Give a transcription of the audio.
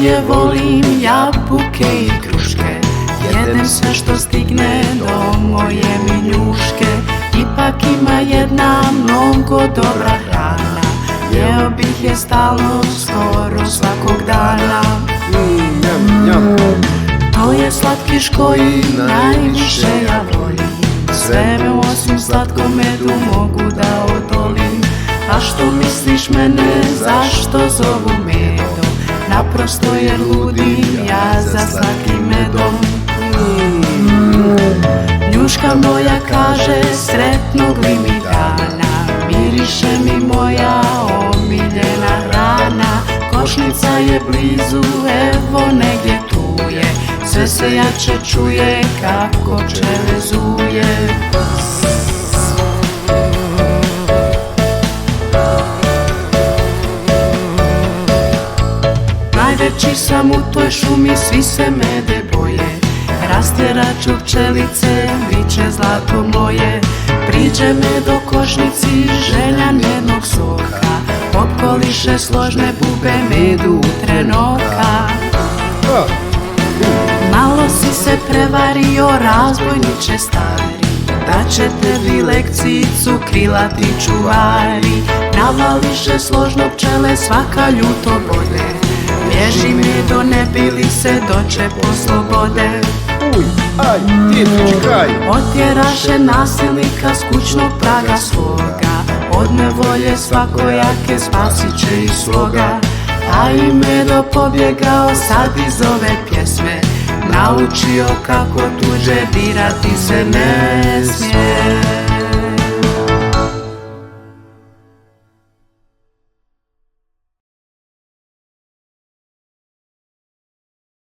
Najbolje volim jabuke i kruške, jedem sve što stigne do moje minjuške. Ipak ima jedna mnogo dobra hrana, jeo bih je stalno, skoro svakog dana. To je slatkiš koji najviše ja volim, sve me osim slatkom medu mogu da odolim. A što misliš mene, zašto zovu medom? Naprosto jer ludim ja za slatkim medom. Njuška moja kaže sretnog li mi dana, miriše mi moja omiljena hrana. Košnica je blizu, evo negdje tu je, sve se jače čuje kako pčele zuje. Najveći sam u toj šumi, svi se mede boje, rastjeraču pčelice, viče zlato moje. Priđe me do košnici, želja mednog soka, opkoliše složne bube, medu u trenoka. Malo si se prevario, razbojniče stari, da će tebi lekcijicu krilati čuvari. Navališe složno pčele, svaka ljuto bode, bježi medo, ne bi li se dočepo slobode. Uj, aj, djetić kraj. Otjeraše nasilnika s kućnog praga svoga, od nevolje svakojake spasit će i svoga. A i medo pobjegao sad iz ove pjesme, naučio kako tuđe dirati se ne smije.